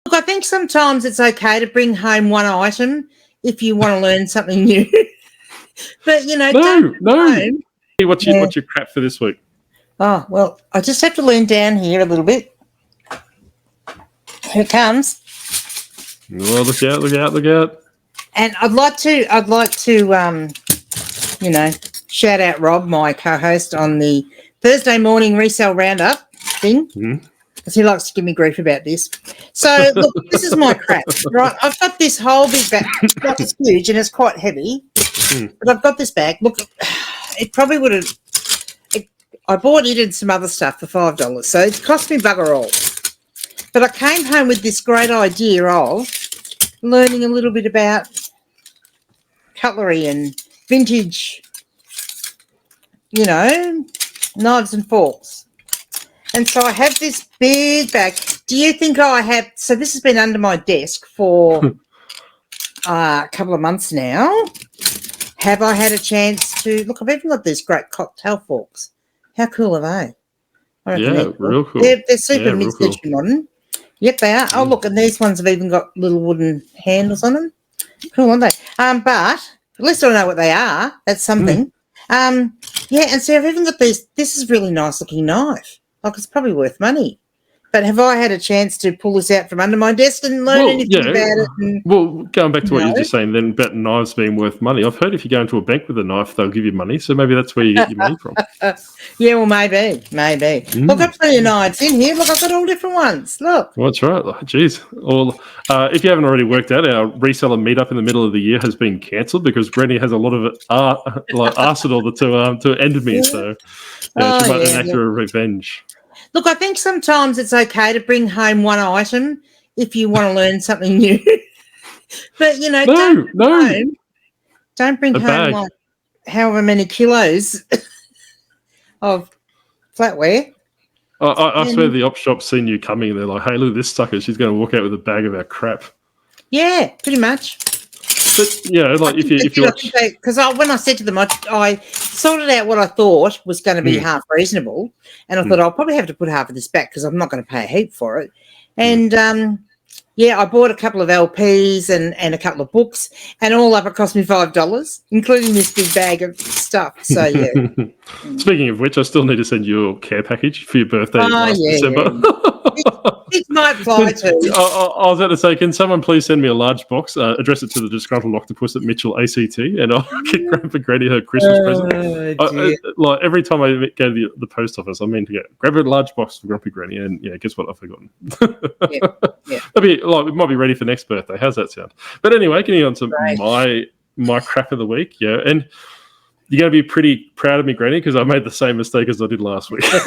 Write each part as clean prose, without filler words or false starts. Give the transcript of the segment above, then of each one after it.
Look, I think sometimes it's okay to bring home one item if you want to learn something new. But, no. Hey, what's your crap for this week? Oh, well, I just have to lean down here a little bit. Here it comes. Oh, look out. And I'd like to shout out Rob, my co-host on the Thursday morning resale roundup thing. Because he likes to give me grief about this. So, look, this is my crap, right? I've got this whole big bag. It's huge and it's quite heavy. But I've got this bag. Look, it probably would have... I bought it and some other stuff for $5, so it cost me bugger all. But I came home with this great idea of learning a little bit about cutlery and vintage, knives and forks. And so I have this big bag. Do you think I have... So this has been under my desk for a couple of months now. Have I had a chance to... Look, I've even got these great cocktail forks. How cool are they? Yeah, real cool. They're super mid-century modern. Yep, they are. Oh, look, and these ones have even got little wooden handles on them. Cool, aren't they? But at least I know what they are. That's something. And so I've even got these. This is a really nice-looking knife. Like, it's probably worth money. But have I had a chance to pull this out from under my desk and learn anything about it? And, going back to what you were just saying then about knives being worth money, I've heard if you go into a bank with a knife, they'll give you money. So maybe that's where you get your money from. Yeah, well, maybe. Look, I've got plenty of knives in here. Look, I've got all different ones. Look. Well, that's right. Jeez. If you haven't already worked out, our reseller meetup in the middle of the year has been cancelled because Granny has a lot of arsenal to end me. So she might enact her revenge. Look, I think sometimes it's okay to bring home one item if you want to learn something new. But, don't bring home like however many kilos of flatware. I swear the op shop's seen you coming and they're like, hey, look at this sucker. She's going to walk out with a bag of our crap. Yeah, pretty much. But, if you watch... Because when I said to them, I sorted out what I thought was going to be half reasonable, and I thought I'll probably have to put half of this back because I'm not going to pay a heap for it. And, I bought a couple of LPs and a couple of books, and all up it cost me $5, including this big bag of stuff. So, yeah. Speaking of which, I still need to send you a care package for your birthday last December. It might fly too. I was about to say, can someone please send me a large box, address it to the Disgruntled Octopus at Mitchell ACT, and I'll get Grandpa Granny her Christmas present. Like every time I go to the post office, I mean to grab a large box for Grumpy Granny, and guess what? I've forgotten. It might be ready for next birthday. How's that sound? But anyway, getting on to my crap of the week, and you're going to be pretty proud of me, Granny, because I made the same mistake as I did last week. Some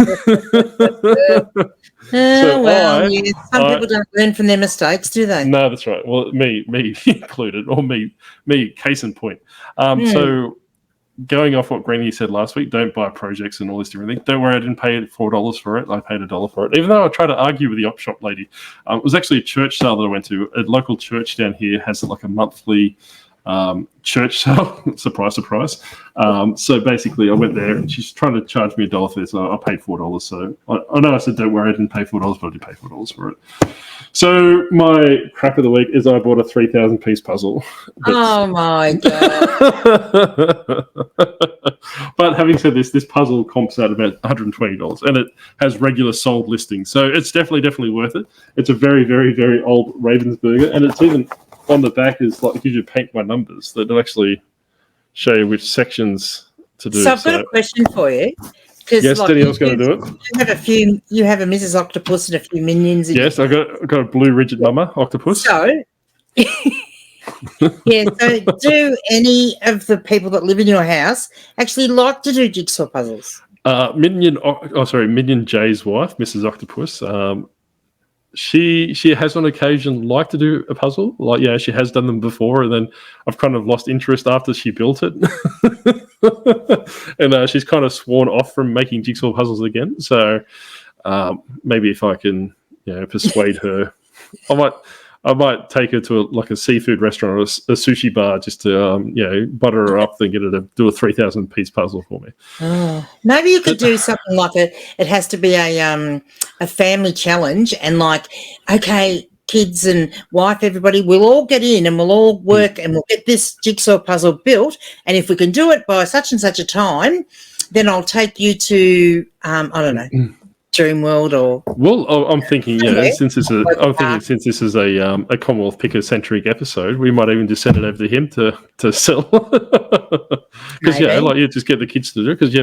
people don't learn from their mistakes, do they? No, that's right. Well, me included, or me, case in point. So going off what Granny said last week, don't buy projects and all this different thing. Don't worry, I didn't pay $4 for it. I paid $1 for it. Even though I tried to argue with the op shop lady. It was actually a church sale that I went to. A local church down here has like a monthly church sale. Surprise. So basically I went there and she's trying to charge me $1 for this. So I paid $4. So I know I said don't worry, I didn't pay $4, but I did pay $4 for it. So my crap of the week is I bought a 3,000 piece puzzle. Oh my God. But having said this puzzle comps out about $120 and it has regular sold listings. So it's definitely worth it. It's a very, very, very old Ravensburger, and it's even on the back is like, it gives you paint by numbers that will actually show you which sections to do. So I've got a question for you. Yes, Danielle's going to do it. You have a Mrs. Octopus and a few minions. Yes, I've got a blue rigid mama octopus. So, so do any of the people that live in your house actually like to do jigsaw puzzles? Minion Jay's wife, Mrs. Octopus, she has on occasion liked to do a puzzle. She has done them before, and then I've kind of lost interest after she built it. And she's kind of sworn off from making jigsaw puzzles again. So maybe if I can persuade her, I might take her to a seafood restaurant or a sushi bar just to butter her up and get her to do a 3,000 piece puzzle for me. Maybe you could do something like it has to be a family challenge, and kids and wife, everybody, we'll all get in and we'll all work and we'll get this jigsaw puzzle built. And if we can do it by such and such a time, then I'll take you to, I don't know, Dreamworld or... Well, I'm thinking, since this is a Commonwealth Picker-centric episode, we might even just send it over to him to sell. Because, you just get the kids to do it. Because,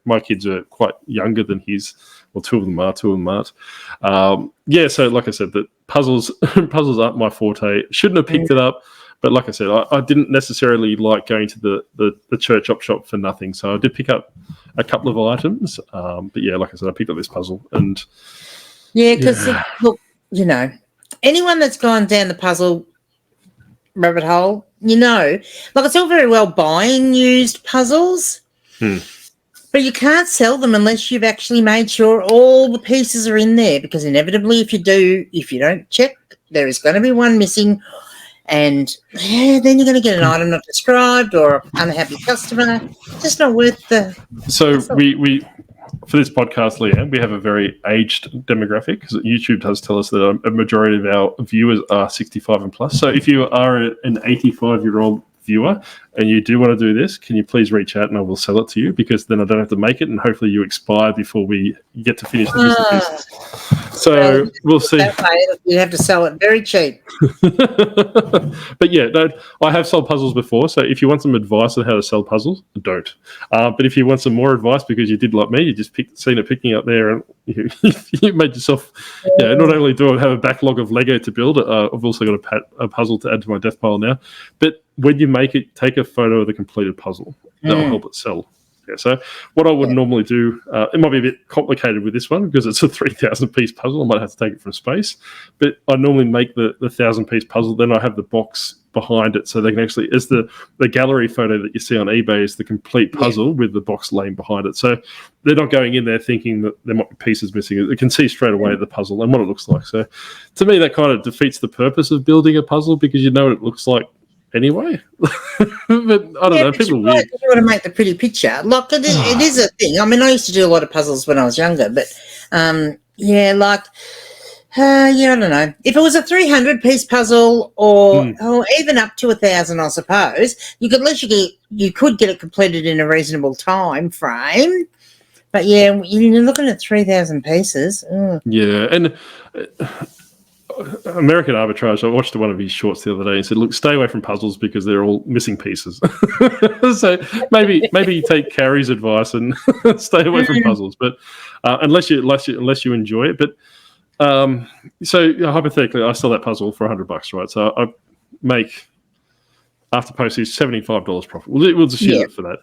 my kids are quite younger than his. Well, two of them aren't. So like I said, the puzzles aren't my forte. Shouldn't have picked it up. But like I said, I didn't necessarily like going to the church op shop for nothing. So I did pick up a couple of items. But like I said, I picked up this puzzle. And because, look, anyone that's gone down the puzzle rabbit hole, like it's all very well buying used puzzles. But you can't sell them unless you've actually made sure all the pieces are in there, because inevitably if you don't check, there is going to be one missing, and then you're going to get an item not described or unhappy customer. It's just not worth the... So we for this podcast, Leanne, we have a very aged demographic, because YouTube does tell us that a majority of our viewers are 65 and plus. So if you are an 85-year-old viewer and you do want to do this, can you please reach out and I will sell it to you, because then I don't have to make it and hopefully you expire before we get to finish the business. So we'll see. You have to sell it very cheap. But I have sold puzzles before, so if you want some advice on how to sell puzzles, don't. But if you want some more advice because you did like me, you just seen it picking up there and you made yourself, not only do I have a backlog of Lego to build, I've also got a puzzle to add to my death pile now. But when you make it, take a photo of the completed puzzle. That will help it sell. Yeah, so what I would normally do, it might be a bit complicated with this one because it's a 3,000-piece puzzle. I might have to take it from space. But I normally make the 1,000-piece puzzle. Then I have the box behind it so they can actually, as the gallery photo that you see on eBay is the complete puzzle with the box laying behind it. So they're not going in there thinking that there might be pieces missing. They can see straight away the puzzle and what it looks like. So to me, that kind of defeats the purpose of building a puzzle because you know what it looks like anyway. But I don't know. People you want to make the pretty picture. Like it is a thing. I mean, I used to do a lot of puzzles when I was younger, but I don't know. If it was a 300-piece puzzle or even up to 1,000, I suppose, you could get it completed in a reasonable time frame. But you're looking at 3,000 pieces. Yeah, and American Arbitrage, I watched one of his shorts the other day and said, look, stay away from puzzles because they're all missing pieces. So maybe you take Carrie's advice and stay away from puzzles, but unless you enjoy it. But so hypothetically, I sell that puzzle for $100, right? So I make, after postage, $75 profit. We'll just use it for that.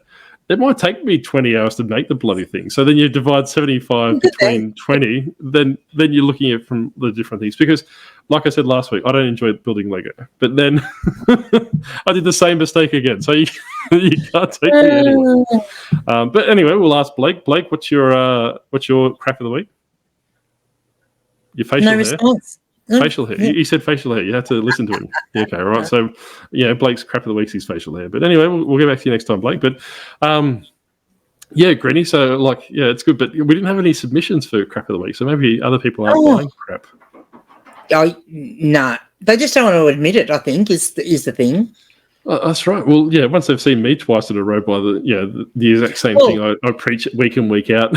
It might take me 20 hours to make the bloody thing. So then you divide 75 between 20, then you're looking at from the different things. Because, like I said last week, I don't enjoy building Lego. But then I did the same mistake again. So you can't take me anywhere. But anyway, we'll ask Blake. Blake, what's your crap of the week? Your facial hair? Response. Facial hair. He said facial hair. You have to listen to him. Yeah, okay, all right. So, Blake's crap of the week's his facial hair. But anyway, we'll get back to you next time, Blake. But, Granny, so, it's good. But we didn't have any submissions for crap of the week. So maybe other people aren't buying crap. Oh, no. They just don't want to admit it, I think, is the thing. That's right. Well, once they've seen me twice in a row by the exact same thing I preach week in, week out.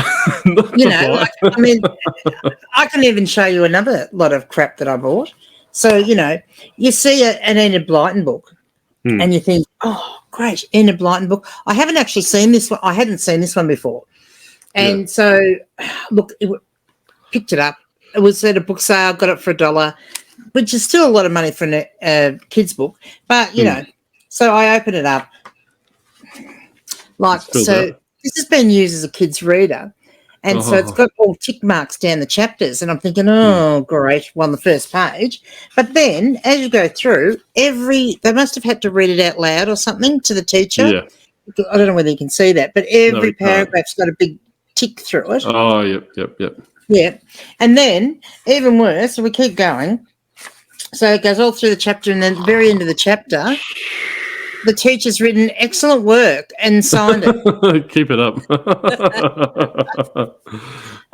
I can even show you another lot of crap that I bought. So, you see an Enid Blyton book and you think, oh, great, Enid Blyton book. I haven't actually seen this one. I hadn't seen this one before. And so, look, picked it up. It was at a book sale, got it for $1, which is still a lot of money for a kid's book. But, so I open it up. This has been used as a kid's reader. And so it's got all tick marks down the chapters. And I'm thinking, great, on the first page. But then as you go through, they must have had to read it out loud or something to the teacher. Yeah. I don't know whether you can see that, but every paragraph's got a big tick through it. Oh, yep. Yeah. And then, even worse, so we keep going. So it goes all through the chapter, and then at the very end of the chapter, the teacher's written excellent work and signed it. Keep it up. There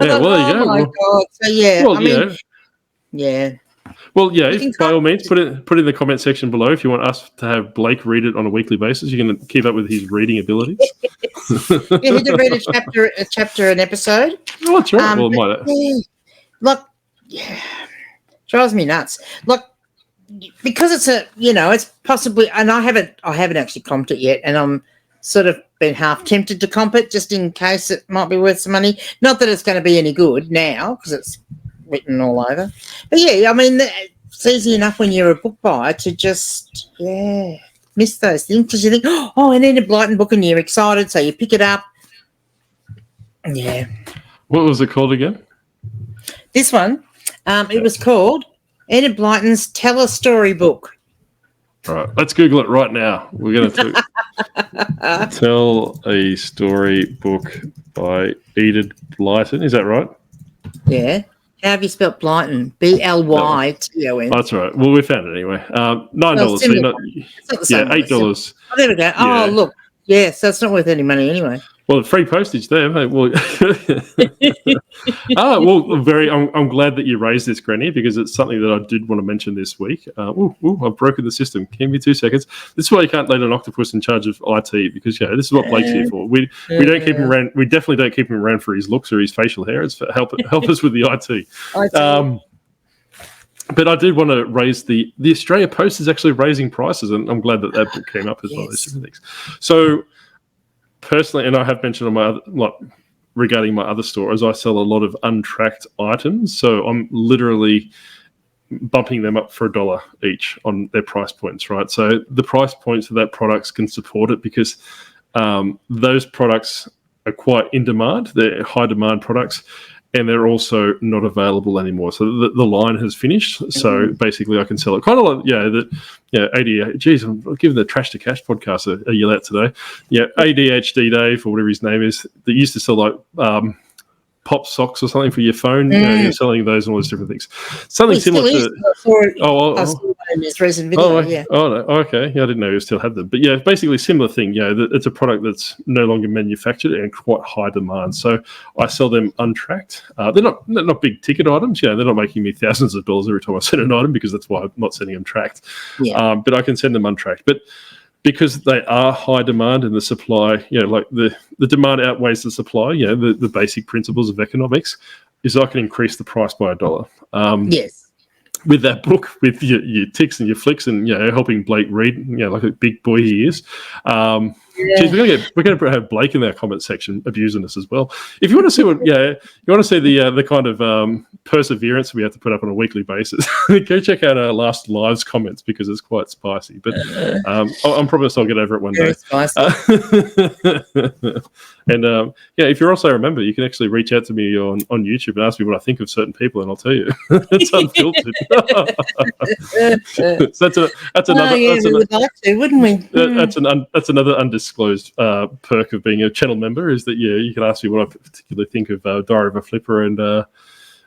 you go. Oh, my God. So, Well, yeah, You can by all means, put it in the comment section below if you want us to have Blake read it on a weekly basis. You can keep up with his reading abilities. Yeah, he can read a chapter an episode. Oh, that's right. Look, drives me nuts. Look, because it's possibly, and I haven't actually comped it yet, and I'm sort of been half tempted to comp it just in case it might be worth some money. Not that it's going to be any good now because it's written all over. But yeah, I mean, it's easy enough when you're a book buyer to just, miss those things because you think, oh, I need a Blyton book, and you're excited, so you pick it up. Yeah. What was it called again? This one, it was called Enid Blyton's Tell a Story Book. All right, let's Google it right now. We're going to Tell a Story Book by Enid Blyton. Is that right? Yeah. How have you spelled Blyton? Blyton. That's right. Well, we found it anyway. $9. $8. Oh, there we go. Oh, look. Yeah, so it's not worth any money anyway. Well, free postage there, mate. Well, I'm glad that you raised this, Granny, because it's something that I did want to mention this week. I've broken the system. Give me 2 seconds. This is why you can't let an octopus in charge of IT, because this is what Blake's here for. We don't keep him around. We definitely don't keep him around for his looks or his facial hair. It's for help us with the IT. But I did want to raise the Australia Post is actually raising prices, and I'm glad that book came up as well. Those different things. So personally, and I have mentioned on my regarding my other store, as I sell a lot of untracked items, so I'm literally bumping them up for $1 each on their price points, right? So the price points of that products can support it because those products are quite in demand. They're high demand products. And they're also not available anymore. So the line has finished. So basically, I can sell it. Kind of like, ADHD. Geez, I'm giving the Trash to Cash podcast a yell out today. Yeah, ADHD Dave, or whatever his name is, that used to sell like pop socks or something for your phone. You're selling those and all those different things. Something similar to. His recent video, okay. I didn't know you still had them. But yeah, basically similar thing. It's a product that's no longer manufactured and quite high demand. So I sell them untracked. They're not big ticket items. They're not making me thousands of dollars every time I send an item, because that's why I'm not sending them tracked. But I can send them untracked. But because they are high demand and the supply, like the demand outweighs the supply, the basic principles of economics is I can increase the price by $1. Yes. With that book, with your ticks and your flicks, and helping Blake read, like a big boy he is. Geez, we're gonna have Blake in our comment section abusing us as well. If you want to see the kind of perseverance we have to put up on a weekly basis, go check out our last live's comments, because it's quite spicy. But I'm promised I'll get over it one day. And if you're also a member, you can actually reach out to me on YouTube and ask me what I think of certain people, and I'll tell you. It's unfiltered. So that's another. We would like to, wouldn't we? That's another undisclosed perk of being a channel member, is that you can ask me what I particularly think of Diary of a Flipper, and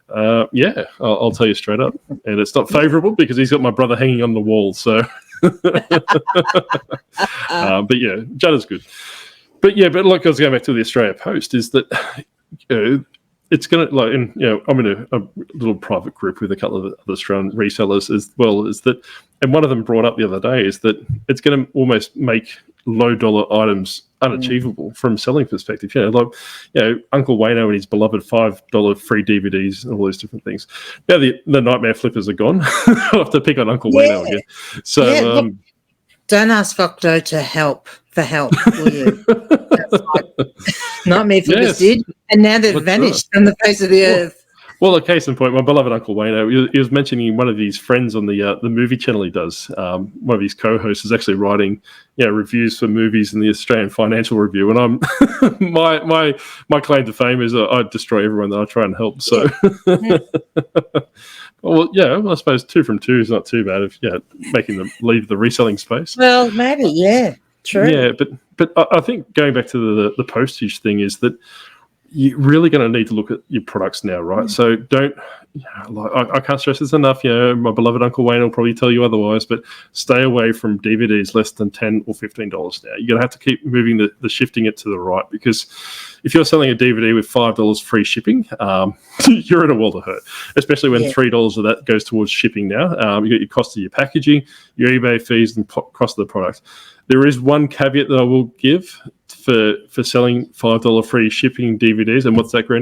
I'll tell you straight up. And it's not favourable because he's got my brother hanging on the wall. So, but yeah, Judder's good. But like I was going back to the Australia Post, is that it's going to, I'm in a little private group with a couple of other Australian resellers as well, is that, and one of them brought up the other day, is that it's going to almost make low dollar items unachievable from selling perspective. Uncle Wayno and his beloved $5 free DVDs and all those different things. Now the nightmare flippers are gone. I'll have to pick on Uncle Wayno again. So don't ask Vocto for help, will you? Nightmare flippers did, and now they've vanished from the face of the earth. Well, a case in point, my beloved Uncle Wayno, he was mentioning one of his friends on the movie channel he does. One of his co-hosts is actually writing reviews for movies in the Australian Financial Review, and I'm my claim to fame is I destroy everyone that I try and help. So, well, I suppose 2 from 2 is not too bad if making them leave the reselling space. Well, maybe, true. Yeah, but I think going back to the postage thing is that you're really going to need to look at your products now, right? So don't, yeah, like, I can't stress this enough. My beloved Uncle Wayne will probably tell you otherwise, but stay away from DVDs less than $10 or $15 now. You're going to have to keep moving the shifting it to the right, because if you're selling a DVD with $5 free shipping, you're in a world of hurt, especially when $3 of that goes towards shipping now. You got your cost of your packaging, your eBay fees, and cost of the product. There is one caveat that I will give for selling $5 free shipping DVDs, and what's that, Granny?